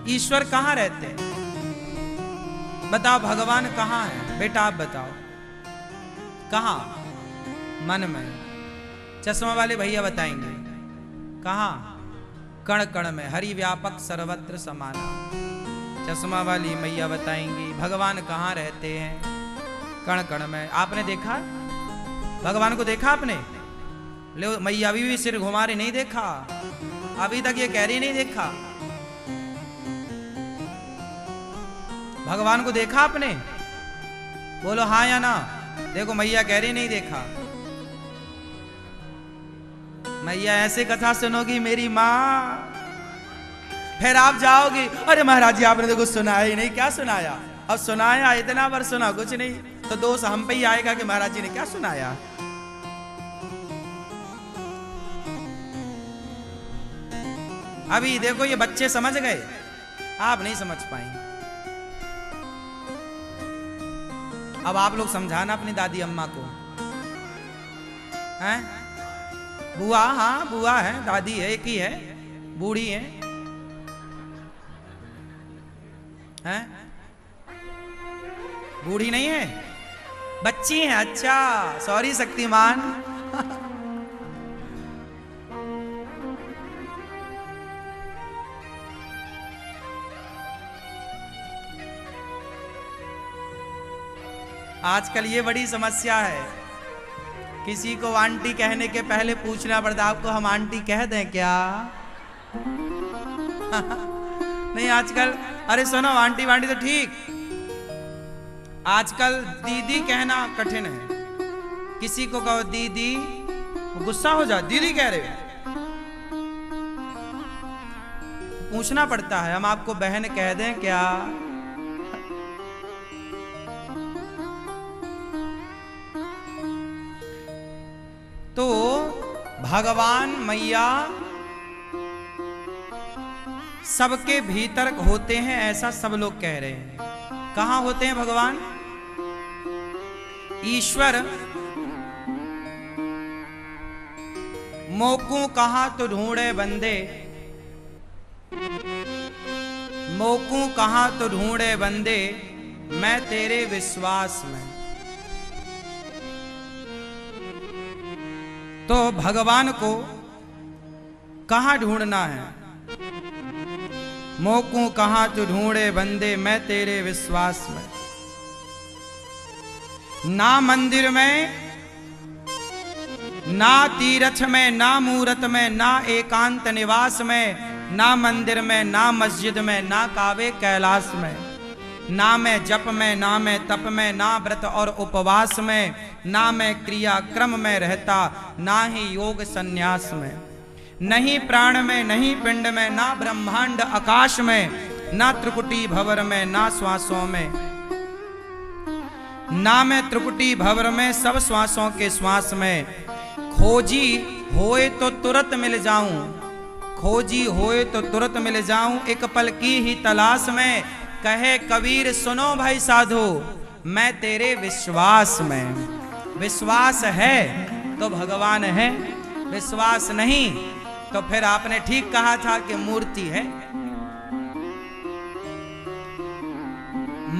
ईश्वर कहाँ रहते हैं? बताओ भगवान कहाँ है? बेटा आप बताओ, कहाँ? मन में। चश्मा वाले भैया बताएंगे कहाँ? कण कण में, हरि व्यापक सर्वत्र समाना। चश्मा वाली मैया बताएंगी भगवान कहाँ रहते हैं? कण कण में। आपने देखा भगवान को? देखा आपने? ले मैया अभी भी सिर घुमा रही, नहीं देखा? अभी तक ये कह रही नहीं देखा। भगवान को देखा आपने? बोलो हाँ या ना। देखो मैया कह रही नहीं देखा। मैया ऐसे कथा सुनोगी मेरी माँ, फिर आप जाओगी अरे महाराज जी आपने तो कुछ सुनाया ही नहीं। क्या सुनाया? अब सुनाया इतना बार सुना कुछ नहीं, तो दोष हम पे ही आएगा कि महाराज जी ने क्या सुनाया। अभी देखो ये बच्चे समझ गए, आप नहीं समझ पाएंगे। अब आप लोग समझाना अपनी दादी अम्मा को। हैं? बुआ? हाँ बुआ है, दादी है, एक ही है, बूढ़ी है। हैं? बूढ़ी नहीं है, बच्ची है। अच्छा सॉरी शक्तिमान। आजकल ये बड़ी समस्या है, किसी को आंटी कहने के पहले पूछना पड़ता आपको हम आंटी कह दें क्या? नहीं आजकल, अरे सुनो आंटी वांटी तो ठीक, आजकल दीदी कहना कठिन है। किसी को कहो दीदी, गुस्सा हो जा, दीदी कह रहे हो। पूछना पड़ता है हम आपको बहन कह दें क्या? तो भगवान मैया सबके भीतर होते हैं ऐसा सब लोग कह रहे हैं। कहां होते हैं भगवान? ईश्वर मोकू कहां तो ढूंढे बंदे, मोकू कहां तो ढूंढे बंदे, मैं तेरे विश्वास में। तो भगवान को कहां ढूंढना है? मोकू कहां तो ढूंढे बंदे, मैं तेरे विश्वास में। ना मंदिर में, ना तीरथ में, ना मूरत में, ना एकांत निवास में, ना मंदिर में, ना मस्जिद में, ना कावे कैलाश में, ना मैं जप में, ना मैं तप में, ना व्रत और उपवास में, ना मैं क्रिया क्रम में रहता, ना ही योग संन्यास में, नहीं प्राण में, नहीं पिंड में, ना ब्रह्मांड आकाश में, ना त्रिकुटी भंवर में, ना श्वासों में, ना मैं त्रिकुटी भंवर में, सब श्वासों के श्वास में। खोजी होए तो तुरंत मिल जाऊं, खोजी होए तो तुरंत मिल जाऊं, एक पल की ही तलाश में। कहे कबीर सुनो भाई साधु, मैं तेरे विश्वास में। विश्वास है तो भगवान है, विश्वास नहीं तो फिर आपने ठीक कहा था कि मूर्ति है।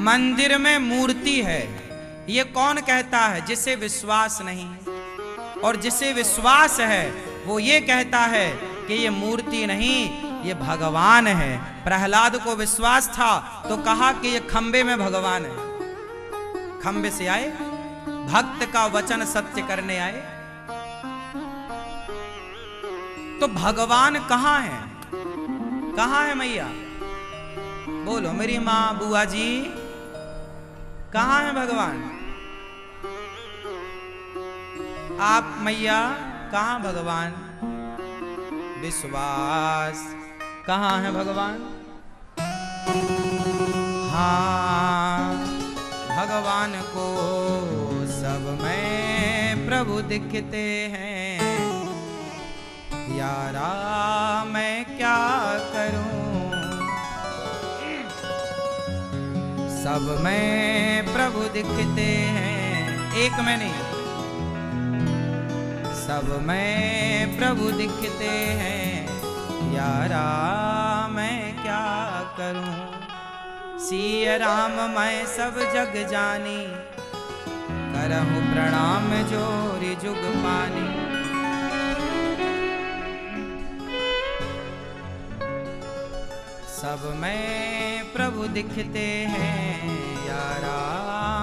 मंदिर में मूर्ति है, ये कौन कहता है? जिसे विश्वास नहीं। और जिसे विश्वास है वो ये कहता है कि ये मूर्ति नहीं, ये भगवान है। प्रहलाद को विश्वास था तो कहा कि ये खंबे में भगवान है। खंबे से आए, भक्त का वचन सत्य करने आए। तो भगवान कहां है? कहां है मैया? बोलो मेरी मां, बुआ जी, कहां है भगवान? आप मैया कहां भगवान? विश्वास कहां है भगवान? हाँ भगवान को सब में प्रभु दिखते हैं, यारा मैं क्या करूं, सब में प्रभु दिखते हैं। एक में नहीं, सब में प्रभु दिखते हैं, यारा मैं क्या करूं। सिय राम मैं सब जग जानी, करहूं प्रणाम जोरि जुग पानी। सब में प्रभु दिखते हैं, यारा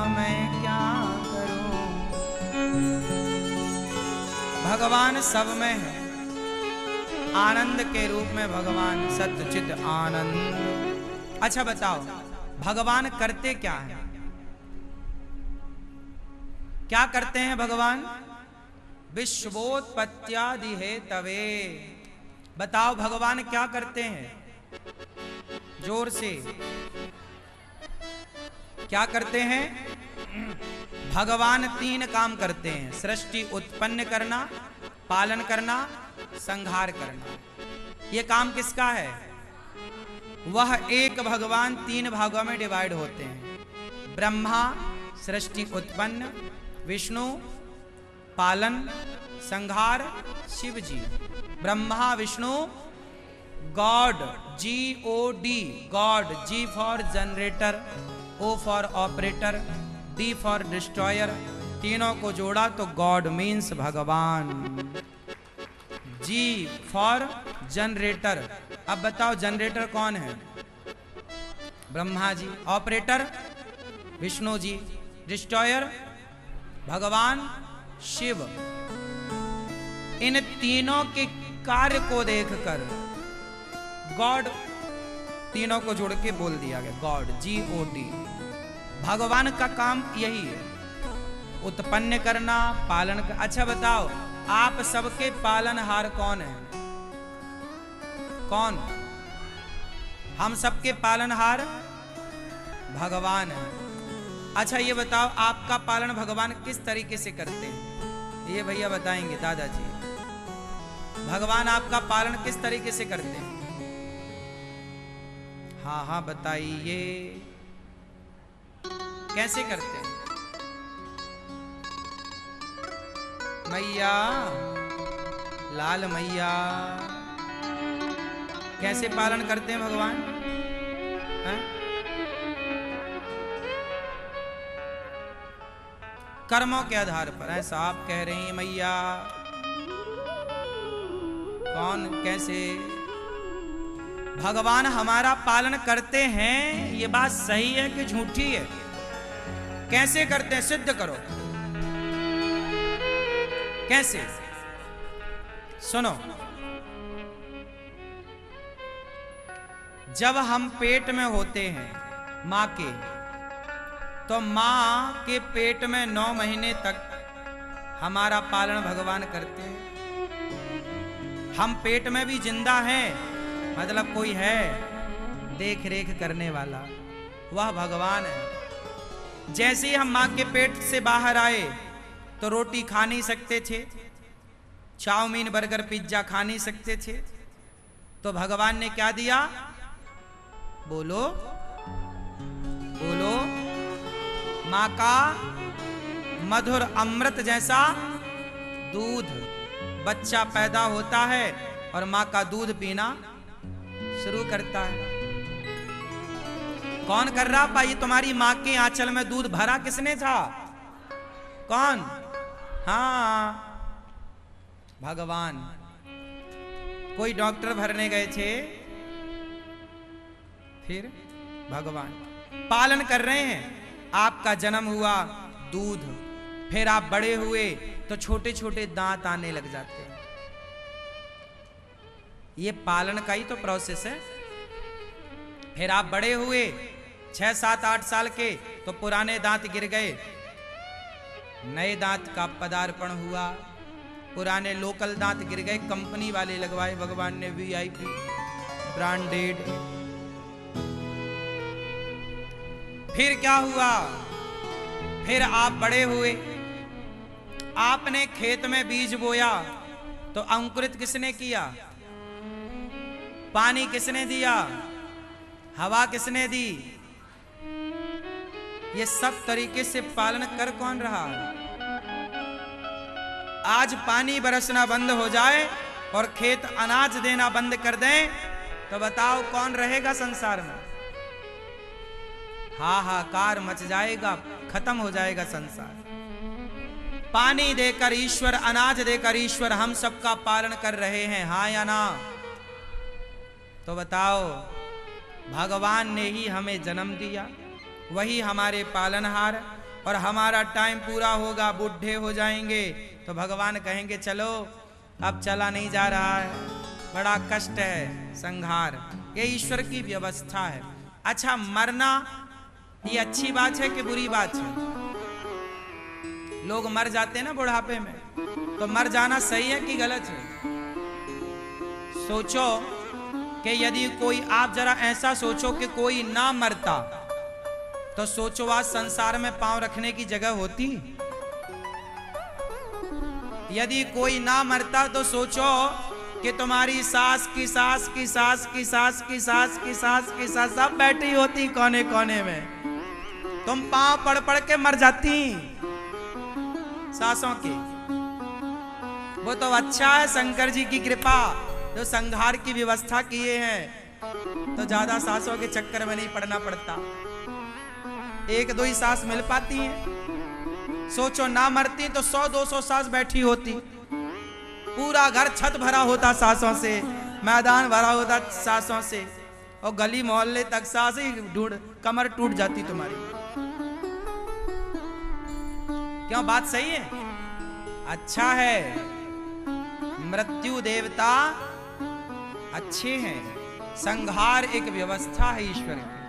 मैं क्या करूं। भगवान सब में है, आनंद के रूप में भगवान सच्चित आनंद। अच्छा बताओ, भगवान करते क्या है? क्या करते हैं भगवान? विश्वोत्पत्त्यादि है तवे। बताओ भगवान क्या करते हैं? जोर से क्या करते हैं? भगवान 3 काम करते हैं, सृष्टि उत्पन्न करना, पालन करना, संहार करना। यह काम किसका है? वह एक भगवान 3 भागों में डिवाइड होते हैं। ब्रह्मा सृष्टि उत्पन्न, विष्णु पालन संहार, Shiv ji. Brahma Vishnu god, GOD god, G for generator, O for operator, D for destroyer. तीनों को जोड़ा तो गॉड मीन्स भगवान। G for generator. अब बताओ जनरेटर कौन है? ब्रह्मा जी। ऑपरेटर विष्णु जी। डिस्ट्रॉयर भगवान शिव। इन तीनों के कार्य को देखकर गॉड, तीनों को जोड़ के बोल दिया गया गॉड, GOD। भगवान का काम यही है, उत्पन्न करना, पालन कर। अच्छा बताओ, आप सबके पालनहार कौन है? कौन? हम सबके पालनहार भगवान है। अच्छा ये बताओ, आपका पालन भगवान किस तरीके से करते हैं? ये भैया बताएंगे, दादाजी। भगवान आपका पालन किस तरीके से करते हैं? हाँ हाँ बताइए, कैसे करते हैं? मैया, लाल मैया, कैसे पालन करते हैं भगवान? है? कर्मों के आधार पर। ऐसा आप कह रहे हैं मैया? कौन, कैसे? भगवान हमारा पालन करते हैं, ये बात सही है कि झूठी है? कैसे करते हैं, सिद्ध करो। कैसे? सुनो, जब हम पेट में होते हैं मां के, तो मां के पेट में 9 महीने तक हमारा पालन भगवान करते हैं। हम पेट में भी जिंदा हैं, मतलब कोई है देख रेख करने वाला, वह भगवान है। जैसे ही हम मां के पेट से बाहर आए तो रोटी खा नहीं सकते थे, चाउमीन बर्गर पिज्जा खा नहीं सकते थे, तो भगवान ने क्या दिया? बोलो बोलो। मां का मधुर अमृत जैसा दूध। बच्चा पैदा होता है और मां का दूध पीना शुरू करता है। कौन कर रहा भाई? तुम्हारी मां के आंचल में दूध भरा किसने था? कौन? हाँ, भगवान। कोई डॉक्टर भरने गए थे, फिर भगवान पालन कर रहे हैं। आपका जन्म हुआ, दूध, फिर आप बड़े हुए तो छोटे छोटे दांत आने लग जाते हैं। ये पालन का ही तो प्रोसेस है। फिर आप बड़े हुए, 6, 7, 8 साल के, तो पुराने दांत गिर गए, नए दांत का पदार्पण हुआ। पुराने लोकल दांत गिर गए, कंपनी वाले लगवाए भगवान ने, VIP ब्रांडेड। फिर क्या हुआ? फिर आप बड़े हुए, आपने खेत में बीज बोया तो अंकुरित किसने किया? पानी किसने दिया? हवा किसने दी? ये सब तरीके से पालन कर कौन रहा? आज पानी बरसना बंद हो जाए और खेत अनाज देना बंद कर दें तो बताओ कौन रहेगा संसार में? हाहाकार मच जाएगा, खत्म हो जाएगा संसार। पानी देकर ईश्वर, अनाज देकर ईश्वर हम सबका पालन कर रहे हैं, हाँ या ना? तो बताओ, भगवान ने ही हमें जन्म दिया, वही हमारे पालनहार, और हमारा टाइम पूरा होगा, बूढ़े हो जाएंगे तो भगवान कहेंगे चलो अब चला नहीं जा रहा है, बड़ा कष्ट है, संहार। ये ईश्वर की व्यवस्था है। अच्छा, मरना ये अच्छी बात है कि बुरी बात है? लोग मर जाते हैं ना बुढ़ापे में, तो मर जाना सही है कि गलत है? सोचो कि यदि कोई, आप जरा ऐसा सोचो कि कोई ना मरता तो सोचो आज संसार में पांव रखने की जगह होती? यदि कोई ना मरता तो सोचो कि तुम्हारी सास की सास की सास की सास की सास की सास की सास सब बैठी होती कोने कोने में, तुम पांव पड़ पड़ के मर जाती सासों की। वो तो अच्छा है शंकर जी की कृपा, जो संहार की व्यवस्था किए हैं, तो ज्यादा सासों के चक्कर में नहीं पड़ना पड़ता, एक दो ही सास मिल पाती हैं। सोचो ना मरती तो 100-200 सास बैठी होती, पूरा घर छत भरा होता सासों से, मैदान भरा होता सासों से, और गली मोहल्ले तक सास ही ढूंढ, कमर टूट जाती तुम्हारी। क्यों? बात सही है? अच्छा है, मृत्यु देवता अच्छे हैं, संहार एक व्यवस्था है ईश्वर की।